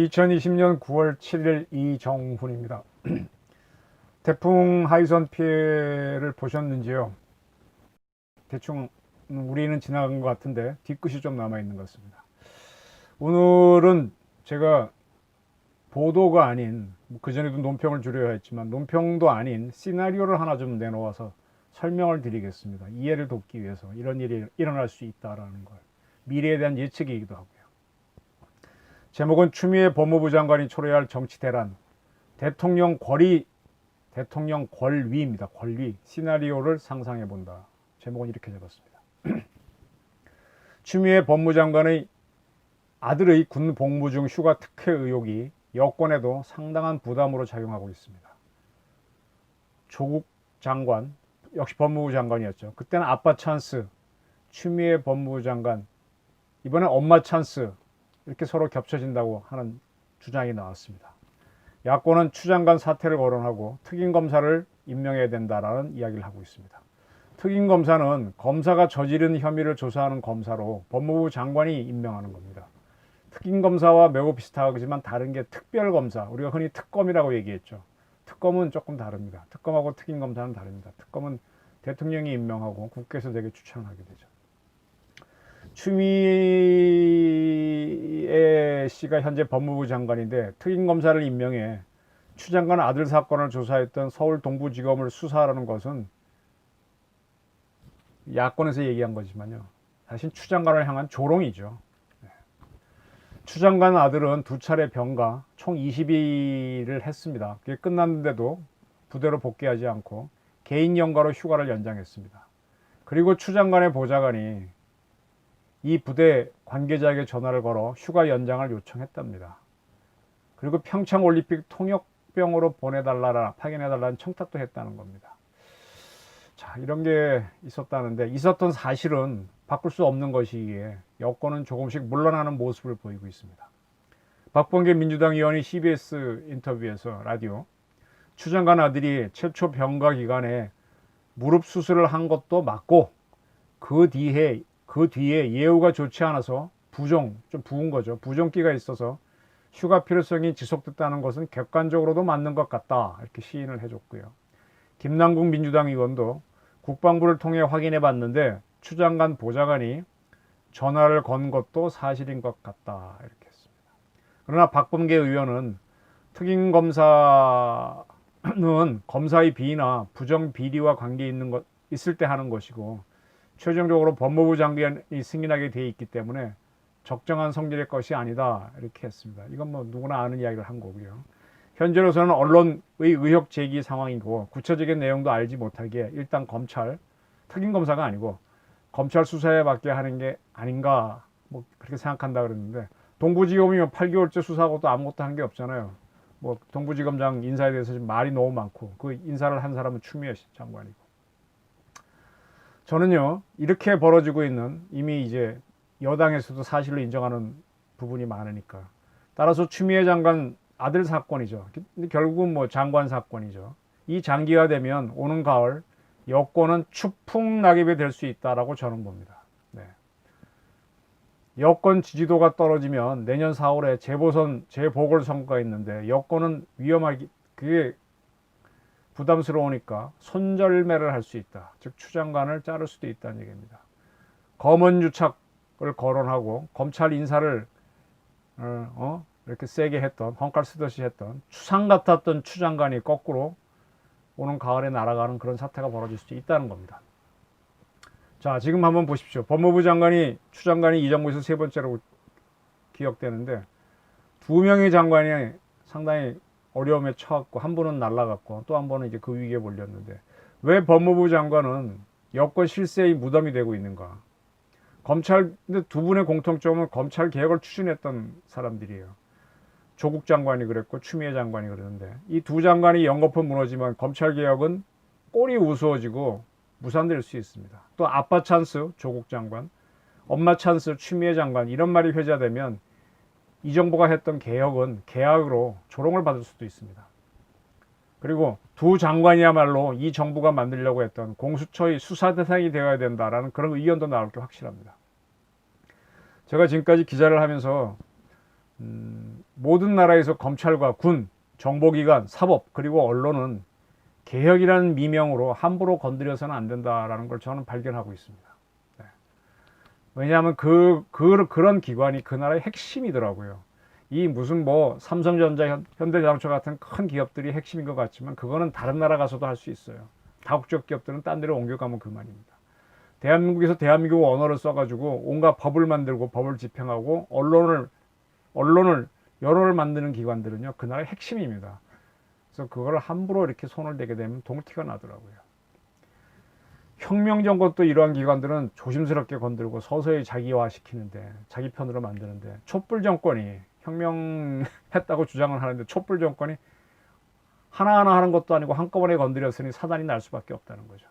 2020년 9월 7일 이정훈입니다. 태풍 하이선 피해를 보셨는지요? 대충 우리는 지나간 것 같은데 뒤끝이 좀 남아있는 것 같습니다. 오늘은 제가 보도가 아닌, 그전에도 논평을 줄여야 했지만 논평도 아닌 시나리오를 하나 좀 내놓아서 설명을 드리겠습니다. 이해를 돕기 위해서 이런 일이 일어날 수 있다는 걸, 미래에 대한 예측이기도 하고요. 제목은 추미애 법무부 장관이 초래할 정치 대란, 대통령 권위입니다. 권위 시나리오를 상상해 본다. 제목은 이렇게 잡았습니다. 추미애 법무장관의 아들의 군 복무 중 휴가 특혜 의혹이 여권에도 상당한 부담으로 작용하고 있습니다. 조국 장관, 역시 법무부 장관이었죠. 그때는 아빠 찬스, 추미애 법무부 장관, 이번엔 엄마 찬스, 이렇게 서로 겹쳐진다고 하는 주장이 나왔습니다. 야권은 추 장관 사퇴를 거론하고 특임검사를 임명해야 된다라는 이야기를 하고 있습니다. 특임검사는 검사가 저지른 혐의를 조사하는 검사로 법무부 장관이 임명하는 겁니다. 특임검사와 매우 비슷하지만 다른 게 특별검사, 우리가 흔히 특검이라고 얘기했죠. 특검은 조금 다릅니다. 특검하고 특임검사는 다릅니다. 특검은 대통령이 임명하고 국회에서 되게 추천을 하게 되죠. 추미애 씨가 현재 법무부 장관인데 특임검사를 임명해 추 장관 아들 사건을 조사했던 서울 동부지검을 수사하라는 것은 야권에서 얘기한 거지만요, 사실 추 장관을 향한 조롱이죠. 추 장관 아들은 두 차례 병가 총 20일을 했습니다. 그게 끝났는데도 부대로 복귀하지 않고 개인 연가로 휴가를 연장했습니다. 그리고 추 장관의 보좌관이 이 부대 관계자에게 전화를 걸어 휴가 연장을 요청했답니다. 그리고 평창 올림픽 통역병으로 파견해달라는 청탁도 했다는 겁니다. 자, 이런 게 있었다는데, 있었던 사실은 바꿀 수 없는 것이기에 여권은 조금씩 물러나는 모습을 보이고 있습니다. 박범계 민주당 의원이 CBS 인터뷰에서 라디오, 추 장관 아들이 최초 병가 기간에 무릎 수술을 한 것도 맞고 그 뒤에 예후가 좋지 않아서 좀 부은 거죠. 부종기가 있어서 휴가 필요성이 지속됐다는 것은 객관적으로도 맞는 것 같다, 이렇게 시인을 해줬고요. 김남국 민주당 의원도 국방부를 통해 확인해 봤는데 추 장관 보좌관이 전화를 건 것도 사실인 것 같다, 이렇게 했습니다. 그러나 박범계 의원은 특임검사는 검사의 비위나 부정 비리와 관계 있을 때 하는 것이고 최종적으로 법무부 장관이 승인하게 돼 있기 때문에 적정한 성질의 것이 아니다, 이렇게 했습니다. 이건 뭐 누구나 아는 이야기를 한 거고요. 현재로서는 언론의 의혹 제기 상황이고 구체적인 내용도 알지 못하기에 일단 특임검사가 아니고 검찰 수사에 맡게 하는 게 아닌가, 뭐 그렇게 생각한다 그랬는데, 동부지검이면 8개월째 수사하고 또 아무것도 한 게 없잖아요. 뭐 동부지검장 인사에 대해서 지금 말이 너무 많고 그 인사를 한 사람은 추미애 장관이고. 저는요, 이렇게 벌어지고 있는, 이미 이제 여당에서도 사실로 인정하는 부분이 많으니까, 따라서 추미애 장관 아들 사건이죠. 근데 결국은 뭐 장관 사건이죠. 이 장기화되면 오는 가을 여권은 추풍 낙엽이 될 수 있다라고 저는 봅니다. 네. 여권 지지도가 떨어지면 내년 4월에 재보궐선거가 있는데 여권은 그게 부담스러우니까 손절매를 할 수 있다. 즉 추 장관을 자를 수도 있다는 얘기입니다. 검언유착을 거론하고 검찰 인사를 이렇게 세게 했던, 헝칼 쓰듯이 했던, 추상 같았던 추 장관이 거꾸로 오는 가을에 날아가는 그런 사태가 벌어질 수도 있다는 겁니다. 자, 지금 한번 보십시오. 법무부 장관이, 추 장관이 이 정부에서 세 번째로 기억되는데, 두 명의 장관이 상당히 어려움에 처했고, 한 분은 날아갔고, 또 한 번은 이제 그 위기에 몰렸는데, 왜 법무부 장관은 여권 실세의 무덤이 되고 있는가? 근데 두 분의 공통점은 검찰 개혁을 추진했던 사람들이에요. 조국 장관이 그랬고 추미애 장관이 그러는데, 이 두 장관이 연거푸 무너지면 검찰 개혁은 꼴이 우스워지고 무산될 수 있습니다. 또 아빠 찬스 조국 장관, 엄마 찬스 추미애 장관, 이런 말이 회자되면 이 정부가 했던 개혁은 개학으로 조롱을 받을 수도 있습니다. 그리고 두 장관이야말로 이 정부가 만들려고 했던 공수처의 수사 대상이 되어야 된다라는 그런 의견도 나올 게 확실합니다. 제가 지금까지 기자를 하면서 모든 나라에서 검찰과 군, 정보기관, 사법 그리고 언론은 개혁이라는 미명으로 함부로 건드려서는 안 된다라는 걸 저는 발견하고 있습니다. 네. 왜냐하면 그런 기관이 그 나라의 핵심이더라고요. 이 무슨 뭐 삼성전자, 현대자동차 같은 큰 기업들이 핵심인 것 같지만 그거는 다른 나라 가서도 할 수 있어요. 다국적 기업들은 딴 데로 옮겨가면 그만입니다. 대한민국에서 대한민국 언어를 써가지고 온갖 법을 만들고 법을 집행하고 여론을 만드는 기관들은요 그 나라의 핵심입니다. 그래서 그걸 함부로 이렇게 손을 대게 되면 동티가 나더라고요. 혁명정권도 이러한 기관들은 조심스럽게 건들고 서서히 자기화시키는데 자기 편으로 만드는데 촛불정권이 혁명했다고 주장을 하는데 촛불정권이 하나하나 하는 것도 아니고 한꺼번에 건드렸으니 사단이 날 수밖에 없다는 거죠.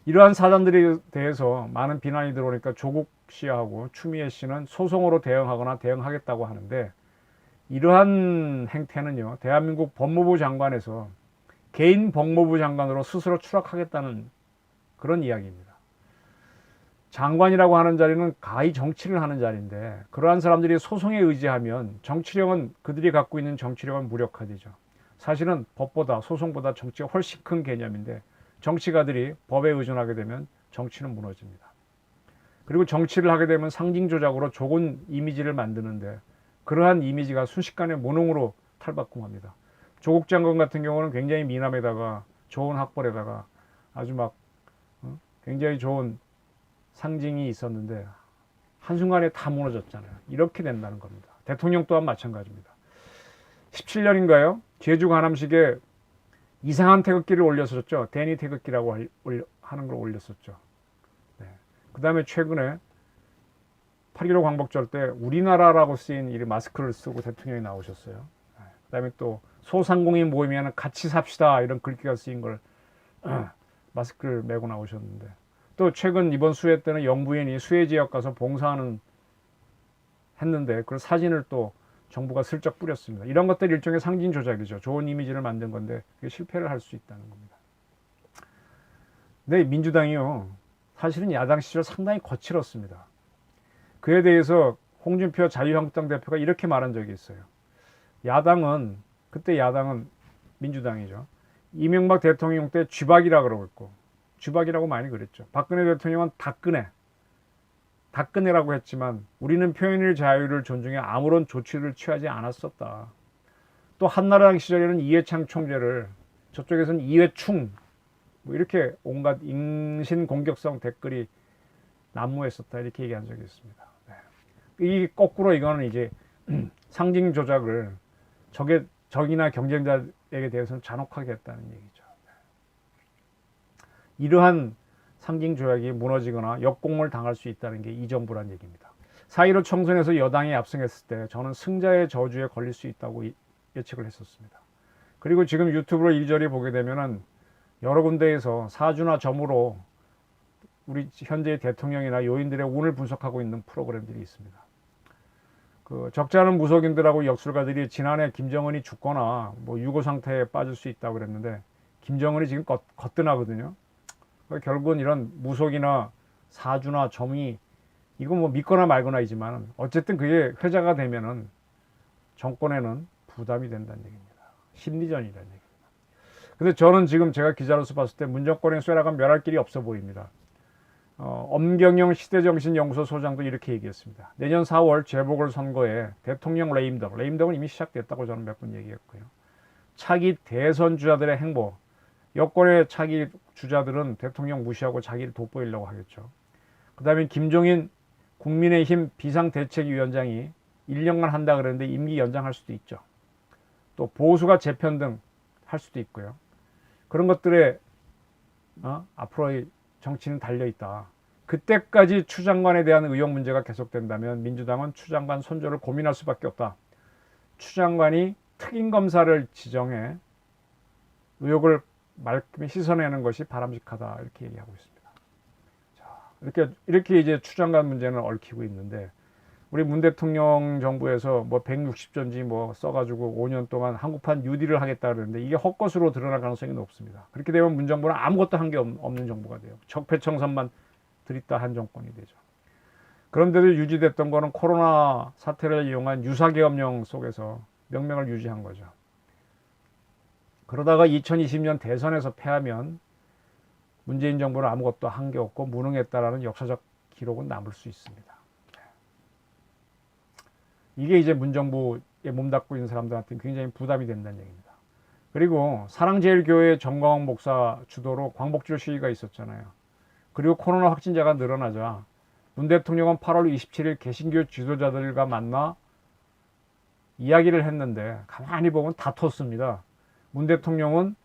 이러한 사단들에 대해서 많은 비난이 들어오니까 조국 씨하고 추미애 씨는 소송으로 대응하거나 대응하겠다고 하는데 이러한 행태는요 대한민국 법무부 장관에서 개인 법무부 장관으로 스스로 추락하겠다는 그런 이야기입니다. 장관이라고 하는 자리는 가히 정치를 하는 자리인데 그러한 사람들이 소송에 의지하면 정치력은 그들이 갖고 있는 정치력은 무력화되죠. 사실은 법보다 소송보다 정치가 훨씬 큰 개념인데 정치가들이 법에 의존하게 되면 정치는 무너집니다. 그리고 정치를 하게 되면 상징 조작으로 좋은 이미지를 만드는데 그러한 이미지가 순식간에 무능으로 탈바꿈합니다. 조국 장관 같은 경우는 굉장히 미남에다가 좋은 학벌에다가 아주 막 굉장히 좋은 상징이 있었는데 한순간에 다 무너졌잖아요. 이렇게 된다는 겁니다. 대통령 또한 마찬가지입니다. 17년인가요? 제주 관함식에 이상한 태극기를 올렸었죠. 데니 태극기라고 하는 걸 올렸었죠. 네. 그 다음에 최근에 8.15 광복절 때 우리나라라고 쓰인 이 마스크를 쓰고 대통령이 나오셨어요. 네. 그 다음에 또 소상공인 모임에는 같이 삽시다 이런 글귀가 쓰인 걸 마스크를 메고 나오셨는데 또 최근 이번 수해 때는 영부인이 수해 지역 가서 봉사하는 했는데 그 사진을 또 정부가 슬쩍 뿌렸습니다. 이런 것들이 일종의 상징 조작이죠. 좋은 이미지를 만든 건데 그게 실패를 할 수 있다는 겁니다. 근데 민주당이요 사실은 야당 시절 상당히 거칠었습니다. 그에 대해서 홍준표 자유한국당 대표가 이렇게 말한 적이 있어요. 그때 야당은 민주당이죠. 이명박 대통령 때 쥐박이라 그러고 있고 쥐박이라고 많이 그랬죠. 박근혜 대통령은 닭근혜라고 했지만 우리는 표현의 자유를 존중해 아무런 조치를 취하지 않았었다. 또 한나라당 시절에는 이해창 총재를 저쪽에서는 이해충 뭐 이렇게 온갖 인신공격성 댓글이 난무했었다 이렇게 얘기한 적이 있습니다. 네. 이 거꾸로 이거는 이제 상징 조작을 적이나 경쟁자에게 대해서는 잔혹하게 했다는 얘기죠. 이러한 상징 조약이 무너지거나 역공을 당할 수 있다는 게 이 정부란 얘기입니다. 4.15 총선에서 여당이 압승했을 때 저는 승자의 저주에 걸릴 수 있다고 예측을 했었습니다. 그리고 지금 유튜브로 이리저리 보게 되면은 여러 군데에서 사주나 점으로 우리 현재의 대통령이나 요인들의 운을 분석하고 있는 프로그램들이 있습니다. 그 적지 않은 무속인들하고 역술가들이 지난해 김정은이 죽거나 뭐 유고 상태에 빠질 수 있다고 그랬는데 김정은이 지금 거뜬하거든요. 결국은 이런 무속이나 사주나 점이 이거 뭐 믿거나 말거나이지만 어쨌든 그게 회자가 되면은 정권에는 부담이 된다는 얘기입니다. 심리전이라는 얘기입니다. 근데 저는 지금 제가 기자로서 봤을 때 문정권의 쇠락은 멸할 길이 없어 보입니다. 엄경영 시대정신연구소 소장도 이렇게 얘기했습니다. 내년 4월 재보궐선거에 대통령 레임덕은 이미 시작됐다고 저는 몇 번 얘기했고요. 차기 대선 주자들의 행보, 여권의 차기 주자들은 대통령 무시하고 자기를 돋보이려고 하겠죠. 그 다음에 김종인 국민의힘 비상대책위원장이 1년간 한다 그랬는데 임기 연장할 수도 있죠. 또 보수가 재편등 할 수도 있고요. 그런 것들에 앞으로의 정치는 달려있다. 그때까지 추 장관에 대한 의혹 문제가 계속된다면 민주당은 추 장관 선조를 고민할 수밖에 없다. 추 장관이 특임검사를 지정해 의혹을 말끔히 씻어내는 것이 바람직하다 이렇게 얘기하고 있습니다. 자, 이렇게 이제 추 장관 문제는 얽히고 있는데 우리 문 대통령 정부에서 뭐 160조인지 뭐 써가지고 5년 동안 한국판 뉴딜을 하겠다 그러는데 이게 헛것으로 드러날 가능성이 높습니다. 그렇게 되면 문 정부는 아무것도 한 게 없는 정부가 돼요. 적폐청산만 들이다 한 정권이 되죠. 그런데도 유지됐던 거는 코로나 사태를 이용한 유사계엄령 속에서 명맥을 유지한 거죠. 그러다가 2020년 대선에서 패하면 문재인 정부는 아무것도 한 게 없고 무능했다라는 역사적 기록은 남을 수 있습니다. 이게 이제 문정부에 몸담고 있는 사람들한테 굉장히 부담이 된다는 얘기입니다. 그리고 사랑제일교회 정광훈 목사 주도로 광복절 시위가 있었잖아요. 그리고 코로나 확진자가 늘어나자 문 대통령은 8월 27일 개신교 지도자들과 만나 이야기를 했는데 가만히 보면 다퉜습니다. 문 대통령은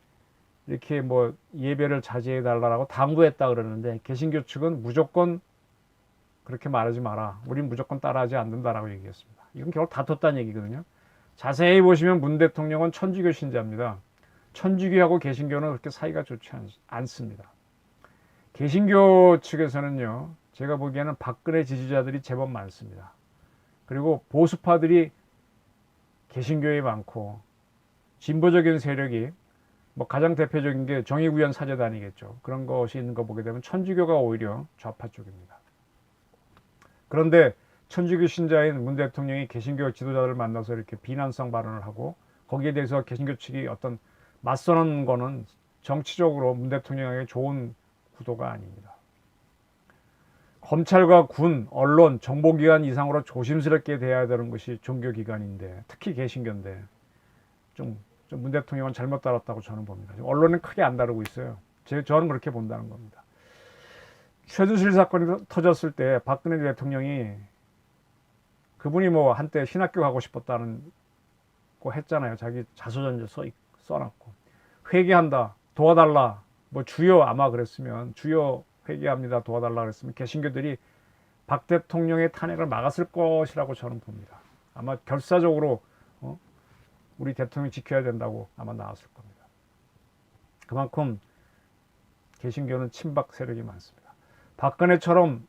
이렇게 뭐 예배를 자제해 달라고 당부했다 그러는데 개신교 측은 무조건 그렇게 말하지 마라. 우린 무조건 따라하지 않는다라고 얘기했습니다. 이건 결국 다퉜다는 얘기거든요. 자세히 보시면 문 대통령은 천주교 신자입니다. 천주교하고 개신교는 그렇게 사이가 좋지 않습니다. 개신교 측에서는요, 제가 보기에는 박근혜 지지자들이 제법 많습니다. 그리고 보수파들이 개신교에 많고, 진보적인 세력이 뭐 가장 대표적인 게 정의구현 사제단이겠죠. 그런 것이 있는 거 보게 되면 천주교가 오히려 좌파 쪽입니다. 그런데 천주교 신자인 문 대통령이 개신교 지도자들을 만나서 이렇게 비난성 발언을 하고 거기에 대해서 개신교 측이 어떤 맞서는 거는 정치적으로 문 대통령에게 좋은 구도가 아닙니다. 검찰과 군, 언론, 정보기관 이상으로 조심스럽게 대해야 되는 것이 종교기관인데 특히 개신교인데 좀 문 대통령은 잘못 다뤘다고 저는 봅니다. 언론은 크게 안 다루고 있어요. 저는 그렇게 본다는 겁니다. 최순실 사건이 터졌을 때 박근혜 대통령이 그분이 뭐 한때 신학교 가고 싶었다는 거 했잖아요. 자기 자서전에 써놨고 회개한다, 도와달라, 뭐 주여 아마 그랬으면 주여 회개합니다, 도와달라 그랬으면 개신교들이 박 대통령의 탄핵을 막았을 것이라고 저는 봅니다. 아마 결사적으로 우리 대통령 지켜야 된다고 아마 나왔을 겁니다. 그만큼 개신교는 친박 세력이 많습니다. 박근혜처럼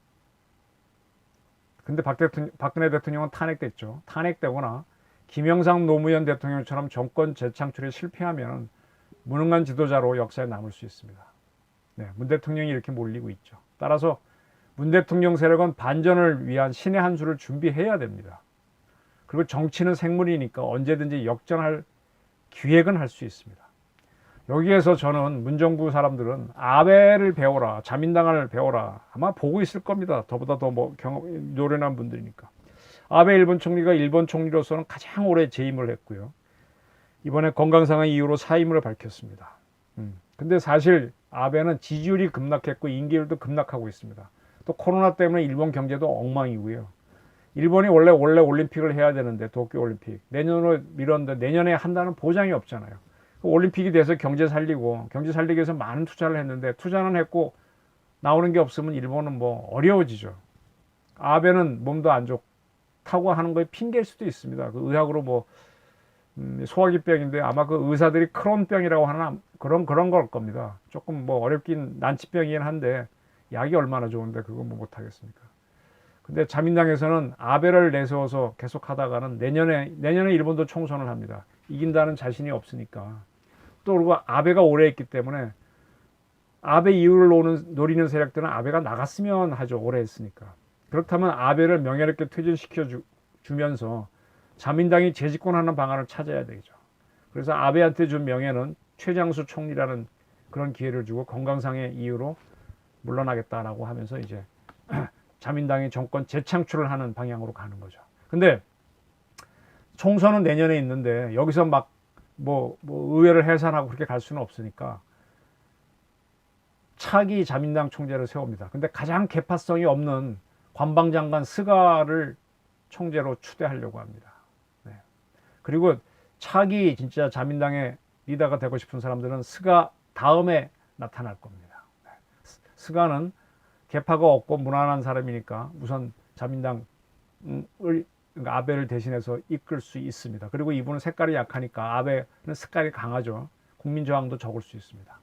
근데 박근혜 대통령은 탄핵됐죠. 탄핵되거나 김영삼 노무현 대통령처럼 정권 재창출에 실패하면 무능한 지도자로 역사에 남을 수 있습니다. 네, 문 대통령이 이렇게 몰리고 있죠. 따라서 문 대통령 세력은 반전을 위한 신의 한 수를 준비해야 됩니다. 그리고 정치는 생물이니까 언제든지 역전할 기획은 할 수 있습니다. 여기에서 저는 문정부 사람들은 아베를 배워라, 자민당을 배워라 아마 보고 있을 겁니다. 저보다 더 뭐 노련한 분들이니까. 아베 일본 총리가 일본 총리로서는 가장 오래 재임을 했고요. 이번에 건강상의 이유로 사임을 밝혔습니다. 근데 사실 아베는 지지율이 급락했고 인기율도 급락하고 있습니다. 또 코로나 때문에 일본 경제도 엉망이고요. 일본이 원래 올림픽을 해야 되는데 도쿄올림픽 내년으로 미뤘는데 내년에 한다는 보장이 없잖아요. 올림픽이 돼서 경제 살리기 위해서 많은 투자를 했는데 투자는 했고 나오는 게 없으면 일본은 뭐 어려워지죠. 아베는 몸도 안 좋다고 하는 거에 핑계일 수도 있습니다. 그 의학으로 뭐 소화기병인데 아마 그 의사들이 크론병이라고 하는 그런 걸 겁니다. 조금 뭐 어렵긴 난치병이긴 한데 약이 얼마나 좋은데 그거 뭐 못하겠습니까? 근데 자민당에서는 아베를 내세워서 계속 하다가는 내년에 일본도 총선을 합니다. 이긴다는 자신이 없으니까. 또 그리고 아베가 오래 했기 때문에 아베 이유를 노리는 세력들은 아베가 나갔으면 하죠. 오래 했으니까. 그렇다면 아베를 명예롭게 퇴진시켜 주면서 자민당이 재집권하는 방안을 찾아야 되죠. 그래서 아베한테 준 명예는 최장수 총리라는 그런 기회를 주고 건강상의 이유로 물러나겠다라고 하면서 이제 자민당이 정권 재창출을 하는 방향으로 가는 거죠. 근데 총선은 내년에 있는데 여기서 막 뭐 의회를 해산하고 그렇게 갈 수는 없으니까 차기 자민당 총재를 세웁니다. 근데 가장 개파성이 없는 관방장관 스가를 총재로 추대하려고 합니다. 네. 그리고 차기 진짜 자민당의 리더가 되고 싶은 사람들은 스가 다음에 나타날 겁니다. 네. 스가는 개파가 없고 무난한 사람이니까 우선 자민당을 그러니까 아베를 대신해서 이끌 수 있습니다. 그리고 이분은 색깔이 약하니까 아베는 색깔이 강하죠. 국민 저항도 적을 수 있습니다.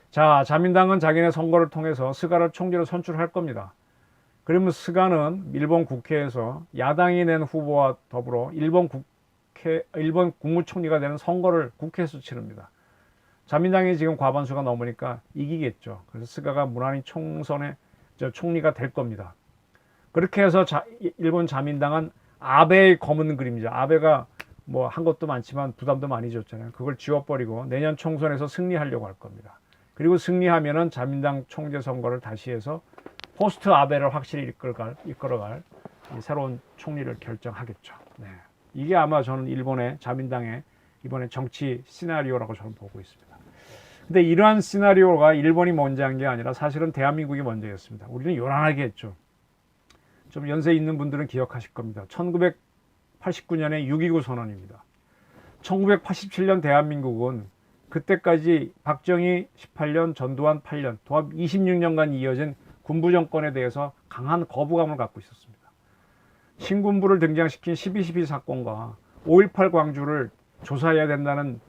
자, 자민당은 자기네 선거를 통해서 스가를 총재로 선출할 겁니다. 그러면 스가는 일본 국회에서 야당이 낸 후보와 더불어 일본 국무총리가 되는 선거를 국회에서 치릅니다. 자민당이 지금 과반수가 넘으니까 이기겠죠. 그래서 스가가 무난히 총선에 총리가 될 겁니다. 그렇게 해서 일본 자민당은 아베의 검은 그림자, 아베가 뭐 한 것도 많지만 부담도 많이 줬잖아요. 그걸 지워버리고 내년 총선에서 승리하려고 할 겁니다. 그리고 승리하면은 자민당 총재 선거를 다시 해서 포스트 아베를 확실히 이끌어갈 이 새로운 총리를 결정하겠죠. 네. 이게 아마 저는 일본의 자민당의 이번에 정치 시나리오라고 저는 보고 있습니다. 근데 이러한 시나리오가 일본이 먼저 한 게 아니라 사실은 대한민국이 먼저였습니다. 우리는 요란하게 했죠. 좀 연세 있는 분들은 기억하실 겁니다. 1989년에 6.29 선언입니다. 1987년 대한민국은 그때까지 박정희 18년, 전두환 8년, 도합 26년간 이어진 군부 정권에 대해서 강한 거부감을 갖고 있었습니다. 신군부를 등장시킨 12.12 사건과 5.18 광주를 조사해야 된다는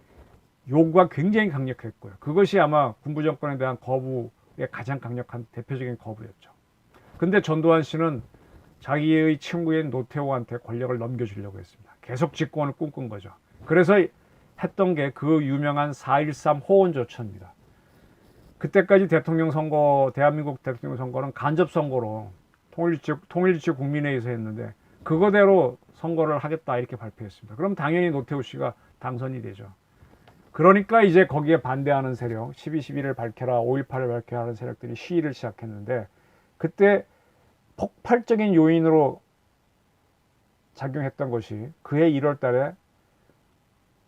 요구가 굉장히 강력했고요. 그것이 아마 군부 정권에 대한 거부의 가장 강력한 대표적인 거부였죠. 근데 전두환 씨는 자기의 친구인 노태우한테 권력을 넘겨주려고 했습니다. 계속 집권을 꿈꾼 거죠. 그래서 했던 게 그 유명한 4.13 호언조처입니다. 그때까지 대통령 선거, 대한민국 대통령 선거는 간접 선거로 통일주체 국민회의에서 했는데 그거대로 선거를 하겠다 이렇게 발표했습니다. 그럼 당연히 노태우 씨가 당선이 되죠. 그러니까 이제 거기에 반대하는 세력, 12.12를 밝혀라, 5.18을 밝혀라 하는 세력들이 시위를 시작했는데 그때 폭발적인 요인으로 작용했던 것이 그해 1월 달에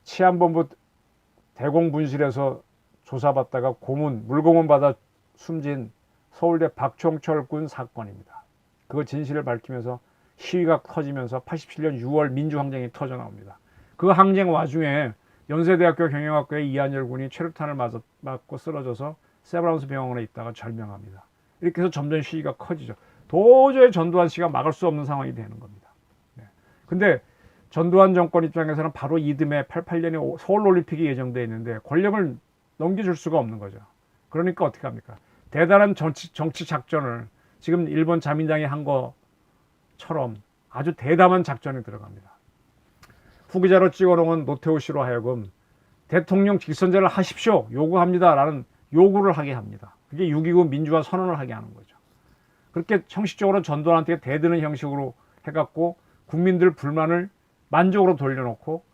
치안본부 대공분실에서 조사받다가 물고문 받아 숨진 서울대 박종철 군 사건입니다. 그 진실을 밝히면서 시위가 터지면서 87년 6월 민주항쟁이 터져 나옵니다. 그 항쟁 와중에 연세대학교 경영학과의 이한열 군이 최루탄을 맞고 쓰러져서 세브란스 병원에 있다가 절명합니다. 이렇게 해서 점점 시위가 커지죠. 도저히 전두환 씨가 막을 수 없는 상황이 되는 겁니다. 네. 근데 전두환 정권 입장에서는 바로 이듬해 88년에 서울올림픽이 예정되어 있는데 권력을 넘겨줄 수가 없는 거죠. 그러니까 어떻게 합니까? 대단한 정치 작전을 지금 일본 자민당이 한 것처럼 아주 대담한 작전에 들어갑니다. 후기자로 찍어놓은 노태우 씨로 하여금 대통령 직선제를 하십시오. 요구합니다. 라는 요구를 하게 합니다. 그게 6.29 민주화 선언을 하게 하는 거죠. 그렇게 형식적으로 전두환한테 대드는 형식으로 해갖고 국민들 불만을 만족으로 돌려놓고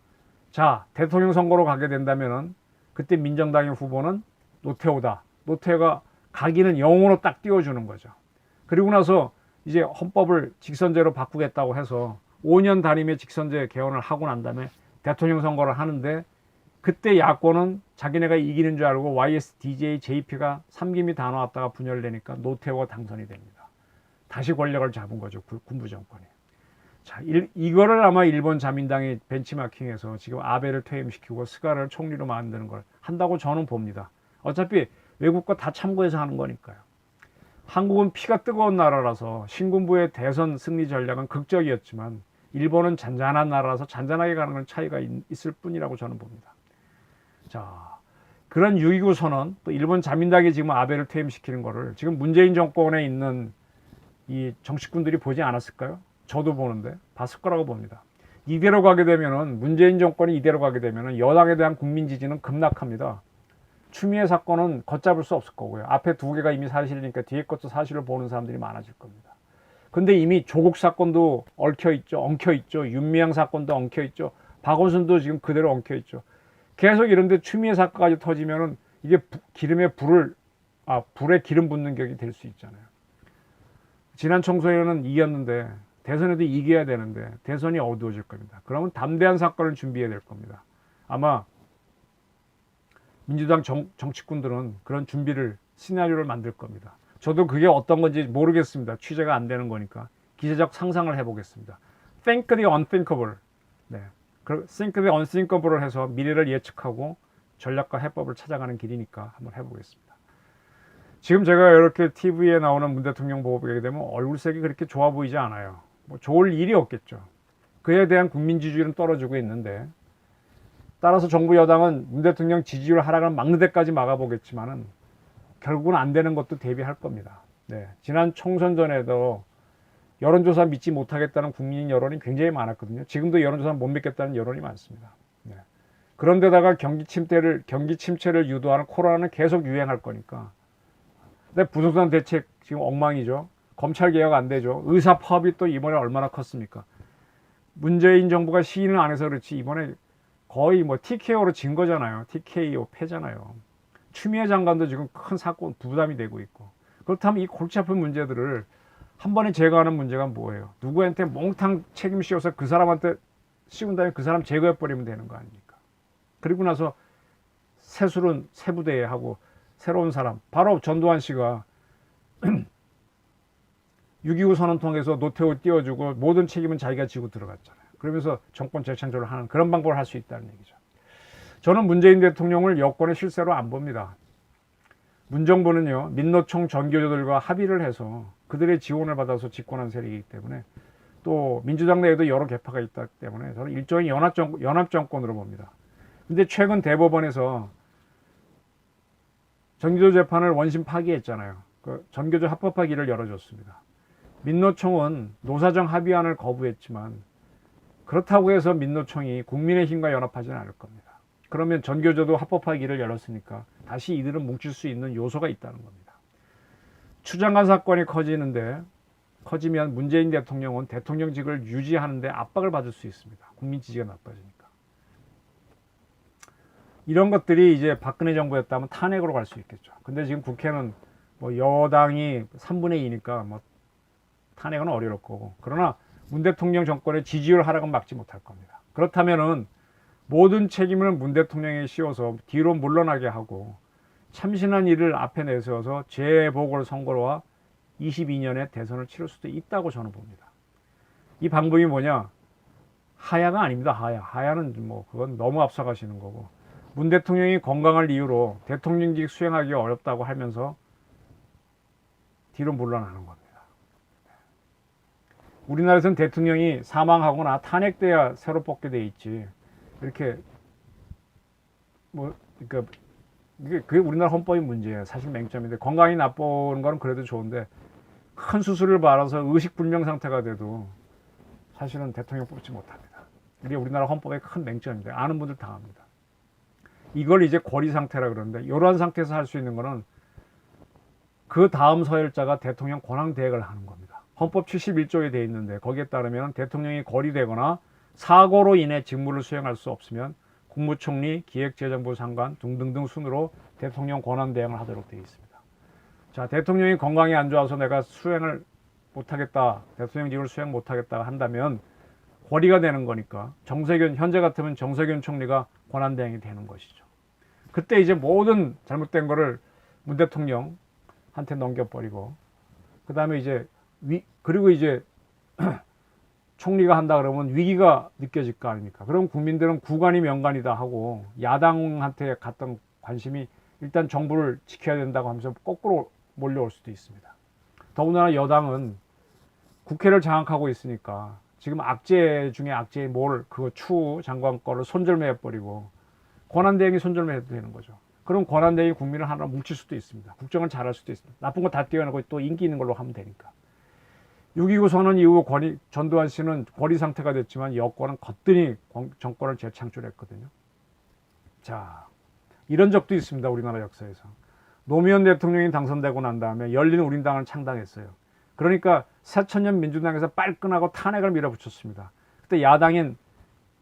자, 대통령 선거로 가게 된다면은 그때 민정당의 후보는 노태우다. 노태우가 가기는 영웅으로 딱 띄워주는 거죠. 그리고 나서 이제 헌법을 직선제로 바꾸겠다고 해서 5년 단임의 직선제 개헌을 하고 난 다음에 대통령 선거를 하는데 그때 야권은 자기네가 이기는 줄 알고 YSDJ, JP가 삼김이 다 나왔다가 분열되니까 노태우가 당선이 됩니다. 다시 권력을 잡은 거죠. 군부 정권이. 자, 이거를 아마 일본 자민당이 벤치마킹해서 지금 아베를 퇴임시키고 스가를 총리로 만드는 걸 한다고 저는 봅니다. 어차피 외국과 다 참고해서 하는 거니까요. 한국은 피가 뜨거운 나라라서 신군부의 대선 승리 전략은 극적이었지만 일본은 잔잔한 나라라서 잔잔하게 가는 건 차이가 있을 뿐이라고 저는 봅니다. 자, 그런 6.29 선언, 또 일본 자민당이 지금 아베를 퇴임시키는 거를 지금 문재인 정권에 있는 이 정치꾼들이 보지 않았을까요? 저도 보는데 봤을 거라고 봅니다. 이대로 가게 되면은 문재인 정권이 이대로 가게 되면은 여당에 대한 국민 지지는 급락합니다. 추미애 사건은 걷잡을 수 없을 거고요. 앞에 두 개가 이미 사실이니까 뒤에 것도 사실을 보는 사람들이 많아질 겁니다. 근데 이미 조국 사건도 엉켜있죠. 윤미향 사건도 엉켜있죠. 박원순도 지금 그대로 엉켜있죠. 계속 이런데 추미애 사건까지 터지면은 이게 불에 기름 붓는 격이 될 수 있잖아요. 지난 총선에는 이겼는데 대선에도 이겨야 되는데 대선이 어두워질 겁니다. 그러면 담대한 사건을 준비해야 될 겁니다. 아마 민주당 정치꾼들은 그런 시나리오를 만들 겁니다. 저도 그게 어떤 건지 모르겠습니다. 취재가 안 되는 거니까 기재적 상상을 해보겠습니다. Think the unthinkable. 네. Think the unthinkable을 해서 미래를 예측하고 전략과 해법을 찾아가는 길이니까 한번 해보겠습니다. 지금 제가 이렇게 TV에 나오는 문 대통령 보게 되면 얼굴색이 그렇게 좋아 보이지 않아요. 뭐 좋을 일이 없겠죠. 그에 대한 국민 지지율은 떨어지고 있는데 따라서 정부 여당은 문 대통령 지지율 하락을 막는 데까지 막아보겠지만은 결국은 안 되는 것도 대비할 겁니다. 네. 지난 총선 전에도 여론조사 믿지 못하겠다는 국민 여론이 굉장히 많았거든요. 지금도 여론조사 못 믿겠다는 여론이 많습니다. 네. 그런데다가 경기 침체를 유도하는 코로나는 계속 유행할 거니까. 근데 부동산 대책 지금 엉망이죠. 검찰 개혁 안 되죠. 의사 파업이 또 이번에 얼마나 컸습니까? 문재인 정부가 시인을 안 해서 그렇지 이번에 거의 뭐 TKO로 진 거잖아요. TKO 패잖아요. 추미애 장관도 지금 큰 사건 부담이 되고 있고. 그렇다면 이 골치 아픈 문제들을 한 번에 제거하는 문제가 뭐예요? 누구한테 몽탕 책임 씌워서 그 사람한테 씌운 다음에 그 사람 제거해버리면 되는 거 아닙니까? 그리고 나서 새술은 새 부대에 하고 새로운 사람, 바로 전두환 씨가 6.25 선언 통해서 노태우 띄워주고 모든 책임은 자기가 지고 들어갔잖아요. 그러면서 정권 재창조를 하는 그런 방법을 할 수 있다는 얘기죠. 저는 문재인 대통령을 여권의 실세로 안 봅니다. 문정부는요, 민노총 전교조들과 합의를 해서 그들의 지원을 받아서 집권한 세력이기 때문에 또 민주당 내에도 여러 개파가 있기 때문에 저는 일종의 연합정권으로 봅니다. 근데 최근 대법원에서 전교조 재판을 원심 파기했잖아요. 그 전교조 합법화기를 열어줬습니다. 민노총은 노사정 합의안을 거부했지만 그렇다고 해서 민노총이 국민의힘과 연합하지는 않을 겁니다. 그러면 전교조도 합법화기를 열었으니까 다시 이들은 뭉칠 수 있는 요소가 있다는 겁니다. 추장관 사건이 커지면 문재인 대통령은 대통령직을 유지하는데 압박을 받을 수 있습니다. 국민 지지가 나빠지니까. 이런 것들이 이제 박근혜 정부였다면 탄핵으로 갈 수 있겠죠. 근데 지금 국회는 뭐 여당이 3분의 2니까 뭐 탄핵은 어려울 거고, 그러나 문 대통령 정권의 지지율 하락은 막지 못할 겁니다. 그렇다면은 모든 책임을 문 대통령에 씌워서 뒤로 물러나게 하고 참신한 일을 앞에 내세워서 재보궐선거와 22년에 대선을 치를 수도 있다고 저는 봅니다. 이 방법이 뭐냐? 하야가 아닙니다. 하야는 뭐 그건 너무 앞서가시는 거고, 문 대통령이 건강을 이유로 대통령직 수행하기 어렵다고 하면서 뒤로 물러나는 겁니다. 우리나라에서는 대통령이 사망하거나 탄핵돼야 새로 뽑게 돼 있지. 이렇게 뭐 그러니까 그게 우리나라 헌법의 문제예요. 사실 맹점인데, 건강이 나쁜 거는 그래도 좋은데 큰 수술을 받아서 의식불명 상태가 돼도 사실은 대통령 뽑지 못합니다. 이게 우리나라 헌법의 큰 맹점인데 아는 분들 다 압니다. 이걸 이제 고리 상태라 그러는데, 이러한 상태에서 할 수 있는 거는 그 다음 서열자가 대통령 권한대행을 하는 겁니다. 헌법 71조에 되어 있는데 거기에 따르면 대통령이 고리되거나 사고로 인해 직무를 수행할 수 없으면 국무총리, 기획재정부 장관 등등등 순으로 대통령 권한대행을 하도록 되어 있습니다. 자, 대통령이 건강이 안 좋아서 내가 수행을 못하겠다, 대통령직을 수행 못하겠다 한다면 고리가 되는 거니까 현재 같으면 정세균 총리가 권한대행이 되는 것이죠. 그때 이제 모든 잘못된 거를 문 대통령한테 넘겨버리고, 그 다음에 이제 그리고 이제 총리가 한다 그러면 위기가 느껴질 거 아닙니까? 그럼 국민들은 구간이 명간이다 하고 야당한테 갔던 관심이 일단 정부를 지켜야 된다고 하면서 거꾸로 몰려올 수도 있습니다. 더군다나 여당은 국회를 장악하고 있으니까 지금 악재 중에 악재인 그거 추 장관 거를 손절매해버리고 권한대행이 손절매해도 되는 거죠. 그럼 권한대행이 국민을 하나 뭉칠 수도 있습니다. 국정을 잘할 수도 있습니다. 나쁜 거 다 떼어내고 또 인기 있는 걸로 하면 되니까. 6.29 선언 이후 전두환 씨는 고리 상태가 됐지만 여권은 거뜬히 정권을 재창출했거든요. 자, 이런 적도 있습니다. 우리나라 역사에서. 노무현 대통령이 당선되고 난 다음에 열린우리당을 창당했어요. 그러니까 새천년 민주당에서 빨끈하고 탄핵을 밀어붙였습니다. 그때 야당인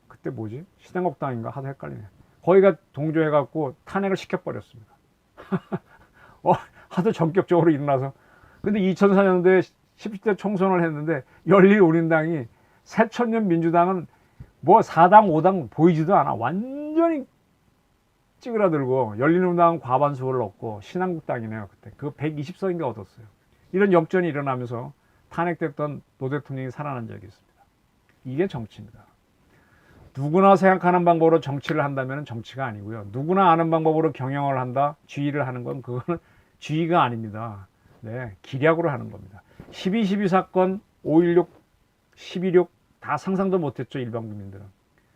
그때 뭐지? 시대국당인가? 하도 헷갈리네. 거기가 동조해갖고 탄핵을 시켜버렸습니다. 하도 전격적으로 일어나서. 근데 2004년도에 17대 총선을 했는데 열린우리당이 새천년 민주당은 뭐 4당 5당 보이지도 않아. 완전히 찌그러들고 열린우리당은 과반수를 얻고 신한국당이네요. 그때 그 120석인가 얻었어요. 이런 역전이 일어나면서 탄핵됐던 노 대통령이 살아난 적이 있습니다. 이게 정치입니다. 누구나 생각하는 방법으로 정치를 한다면 정치가 아니고요. 누구나 아는 방법으로 경영을 한다, 지휘를 하는 건 그거는 지휘가 아닙니다. 네, 기략으로 하는 겁니다. 12.12 사건, 5.16, 12.6 다 상상도 못했죠. 일반 국민들은.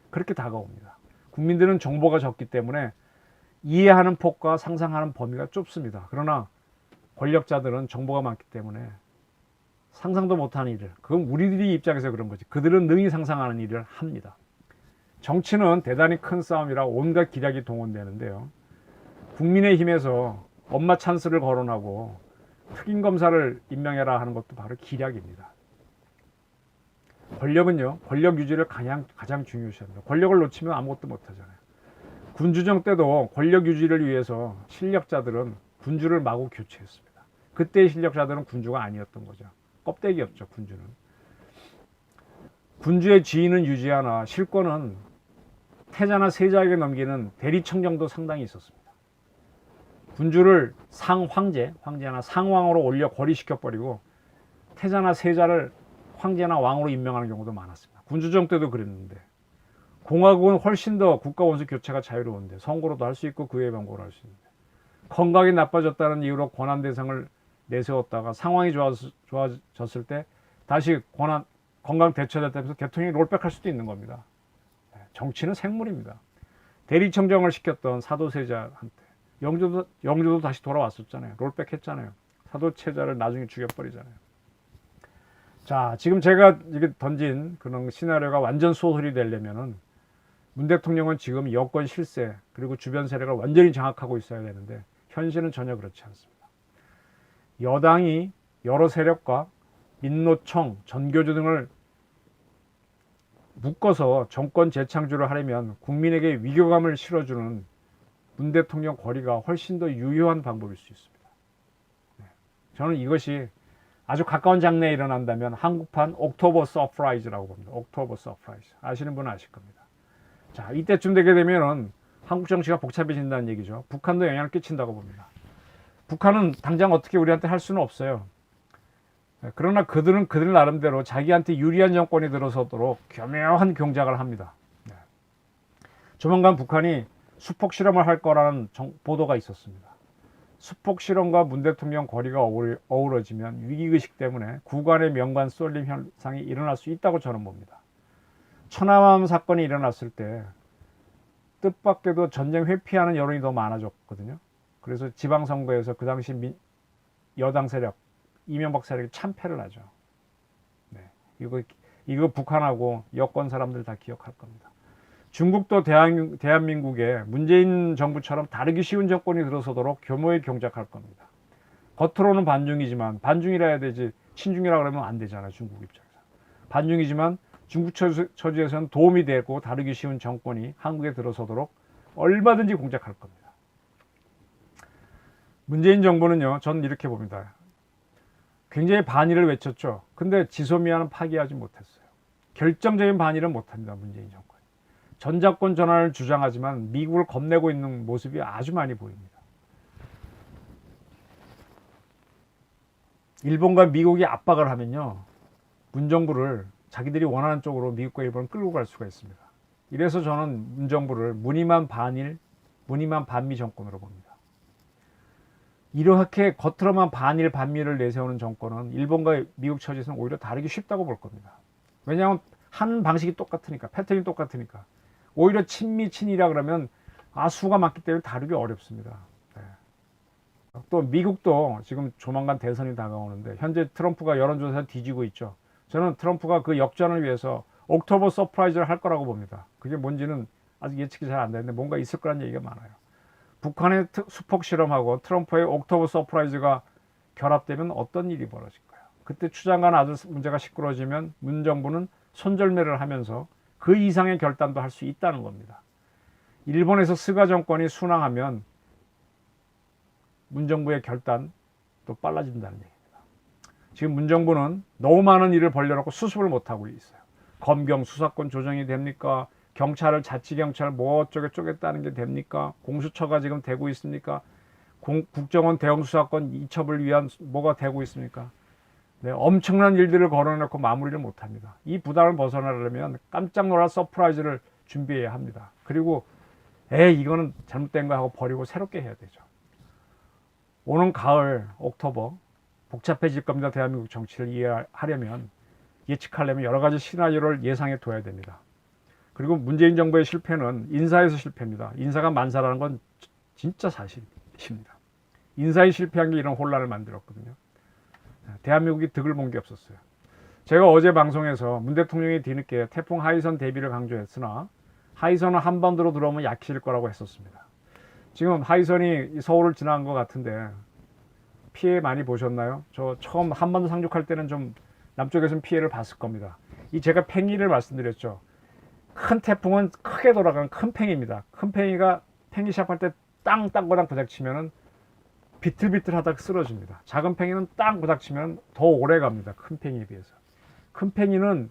그렇게 다가옵니다. 국민들은 정보가 적기 때문에 이해하는 폭과 상상하는 범위가 좁습니다. 그러나 권력자들은 정보가 많기 때문에 상상도 못하는 일을, 그건 우리들이 입장에서 그런 거지. 그들은 능히 상상하는 일을 합니다. 정치는 대단히 큰 싸움이라 온갖 기략이 동원되는데요. 국민의힘에서 엄마 찬스를 거론하고 특임검사를 임명해라 하는 것도 바로 기략입니다. 권력은요, 권력 유지를 가장 중요시합니다. 권력을 놓치면 아무것도 못하잖아요. 군주정 때도 권력 유지를 위해서 실력자들은 군주를 마구 교체했습니다. 그때의 실력자들은 군주가 아니었던 거죠. 껍데기였죠, 군주는. 군주의 지위는 유지하나 실권은 태자나 세자에게 넘기는 대리청정도 상당히 있었습니다. 군주를 황제나 상왕으로 올려 거리시켜버리고 태자나 세자를 황제나 왕으로 임명하는 경우도 많았습니다. 군주정 때도 그랬는데, 공화국은 훨씬 더 국가 원수 교체가 자유로운데 선거로도 할 수 있고 그 외의 방법으로 할 수 있는데, 건강이 나빠졌다는 이유로 권한 대상을 내세웠다가 상황이 좋아졌을 때 다시 건강 되찾았다면서 대통령이 롤백할 수도 있는 겁니다. 정치는 생물입니다. 대리청정을 시켰던 사도세자한테 영조도 다시 돌아왔었잖아요. 롤백했잖아요. 사도세자를 나중에 죽여버리잖아요. 자, 지금 제가 이게 던진 그런 시나리오가 완전 소설이 되려면은 문 대통령은 지금 여권 실세 그리고 주변 세력을 완전히 장악하고 있어야 되는데 현실은 전혀 그렇지 않습니다. 여당이 여러 세력과 민노총, 전교조 등을 묶어서 정권 재창출을 하려면 국민에게 위교감을 실어주는 문 대통령 거리가 훨씬 더 유효한 방법일 수 있습니다. 저는 이것이 아주 가까운 장래에 일어난다면 한국판 옥토버 서프라이즈라고 봅니다. 옥토버 서프라이즈. 아시는 분은 아실 겁니다. 자, 이때쯤 되게 되면은 한국 정치가 복잡해진다는 얘기죠. 북한도 영향을 끼친다고 봅니다. 북한은 당장 어떻게 우리한테 할 수는 없어요. 그러나 그들은 그들 나름대로 자기한테 유리한 정권이 들어서도록 교묘한 경작을 합니다. 조만간 북한이 수폭 실험을 할 거라는 보도가 있었습니다. 수폭 실험과 문 대통령 거리가 어우러지면 위기의식 때문에 구간의 명관 쏠림 현상이 일어날 수 있다고 저는 봅니다. 천안함 사건이 일어났을 때 뜻밖에도 전쟁 회피하는 여론이 더 많아졌거든요. 그래서 지방선거에서 그 당시 여당 세력, 이명박 세력이 참패를 하죠. 네. 이거 북한하고 여권 사람들 다 기억할 겁니다. 중국도 대한민국에 문재인 정부처럼 다르기 쉬운 정권이 들어서도록 교묘히 경작할 겁니다. 겉으로는 반중이지만, 반중이라 해야 되지 친중이라 그러면 안 되잖아요. 중국 입장에서. 반중이지만 중국 처지에서는 도움이 되고 다르기 쉬운 정권이 한국에 들어서도록 얼마든지 공작할 겁니다. 문재인 정부는요, 저는 이렇게 봅니다. 굉장히 반일을 외쳤죠. 근데 지소미아는 파기하지 못했어요. 결정적인 반일은 못합니다. 문재인 정권. 전작권 전환을 주장하지만 미국을 겁내고 있는 모습이 아주 많이 보입니다. 일본과 미국이 압박을 하면요, 문정부를 자기들이 원하는 쪽으로 미국과 일본을 끌고 갈 수가 있습니다. 이래서 저는 문정부를 무늬만 반일, 무늬만 반미 정권으로 봅니다. 이렇게 겉으로만 반일, 반미를 내세우는 정권은 일본과 미국 처지에서는 오히려 다르기 쉽다고 볼 겁니다. 왜냐하면 하는 방식이 똑같으니까, 패턴이 똑같으니까. 오히려 친미, 친이라 그러면 수가 많기 때문에 다루기 어렵습니다. 네. 또 미국도 지금 조만간 대선이 다가오는데 현재 트럼프가 여론조사에서 뒤지고 있죠. 저는 트럼프가 그 역전을 위해서 옥토버 서프라이즈를 할 거라고 봅니다. 그게 뭔지는 아직 예측이 잘 안 되는데 뭔가 있을 거라는 얘기가 많아요. 북한의 수폭 실험하고 트럼프의 옥토버 서프라이즈가 결합되면 어떤 일이 벌어질까요? 그때 추장관 아들 문제가 시끄러워지면 문 정부는 손절매를 하면서 그 이상의 결단도 할 수 있다는 겁니다. 일본에서 스가 정권이 순항하면 문 정부의 결단도 빨라진다는 얘기입니다. 지금 문 정부는 너무 많은 일을 벌려놓고 수습을 못하고 있어요. 검경 수사권 조정이 됩니까? 경찰을 자치경찰 뭐 어쩌게 쪼갰다는 게 됩니까? 공수처가 지금 되고 있습니까? 국정원 대형수사권 이첩을 위한 뭐가 되고 있습니까? 네, 엄청난 일들을 걸어놓고 마무리를 못합니다. 이 부담을 벗어나려면 깜짝 놀랄 서프라이즈를 준비해야 합니다. 그리고 이거는 잘못된 거 하고 버리고 새롭게 해야 되죠. 오는 가을 옥토버 복잡해질 겁니다. 대한민국 정치를 이해하려면, 예측하려면 여러 가지 시나리오를 예상해 둬야 됩니다. 그리고 문재인 정부의 실패는 인사에서 실패입니다. 인사가 만사라는 건 진짜 사실입니다. 인사에 실패한 게 이런 혼란을 만들었거든요. 대한민국이 득을 본 게 없었어요. 제가 어제 방송에서 문 대통령이 뒤늦게 태풍 하이선 대비를 강조했으나 하이선은 한반도로 들어오면 약해질 거라고 했었습니다. 지금 하이선이 서울을 지나간 것 같은데 피해 많이 보셨나요? 저 처음 한반도 상륙할 때는 좀 남쪽에서는 피해를 봤을 겁니다. 이 제가 팽이를 말씀드렸죠. 큰 태풍은 크게 돌아가는 큰 팽이입니다. 큰 팽이가 팽이 시작할 때 땅땅고당 부닥치면은 비틀비틀하다가 쓰러집니다. 작은 팽이는 땅 부닥치면 더 오래 갑니다. 큰 팽이에 비해서. 큰 팽이는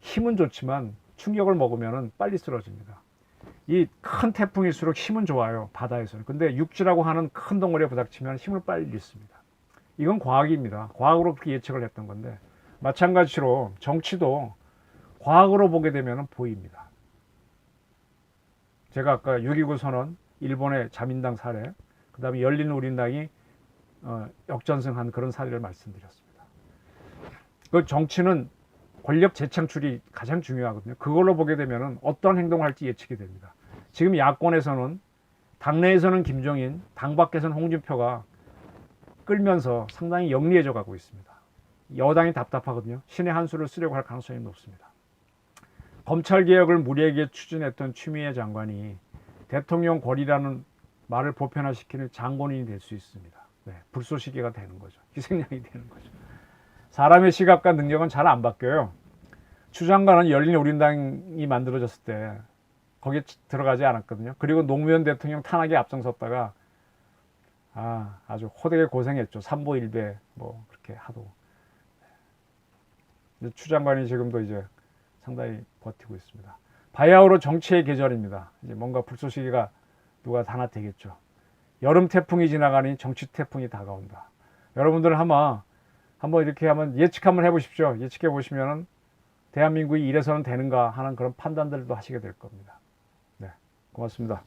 힘은 좋지만 충격을 먹으면 빨리 쓰러집니다. 이 큰 태풍일수록 힘은 좋아요. 바다에서는. 근데 육지라고 하는 큰 덩어리에 부닥치면 힘을 빨리 잃습니다. 이건 과학입니다. 과학으로 그렇게 예측을 했던 건데 마찬가지로 정치도 과학으로 보게 되면 보입니다. 제가 아까 6.29 선언, 일본의 자민당 사례, 그 다음에 열린우리당이 역전승한 그런 사례를 말씀드렸습니다. 그 정치는 권력 재창출이 가장 중요하거든요. 그걸로 보게 되면 어떤 행동을 할지 예측이 됩니다. 지금 야권에서는 당내에서는 김종인, 당 밖에서는 홍준표가 끌면서 상당히 영리해져 가고 있습니다. 여당이 답답하거든요. 신의 한 수를 쓰려고 할 가능성이 높습니다. 검찰개혁을 무리하게 추진했던 추미애 장관이 대통령 권위라는 말을 보편화시키는 장본인이 될 수 있습니다. 네, 불쏘시개가 되는 거죠. 희생양이 되는 거죠. 사람의 시각과 능력은 잘 안 바뀌어요. 추 장관은 열린우리당이 만들어졌을 때 거기에 들어가지 않았거든요. 그리고 노무현 대통령 탄핵에 앞장섰다가 아주 호되게 고생했죠. 삼보일배 뭐 그렇게 하도. 추 장관이 지금도 이제 상당히 버티고 있습니다. 바야흐로 정치의 계절입니다. 이제 뭔가 불쏘시개가 누가 하나 되겠죠. 여름 태풍이 지나가니 정치 태풍이 다가온다. 여러분들 한번 이렇게 한번 예측 한번 해보십시오. 예측해 보시면은 대한민국이 이래서는 되는가 하는 그런 판단들도 하시게 될 겁니다. 네, 고맙습니다.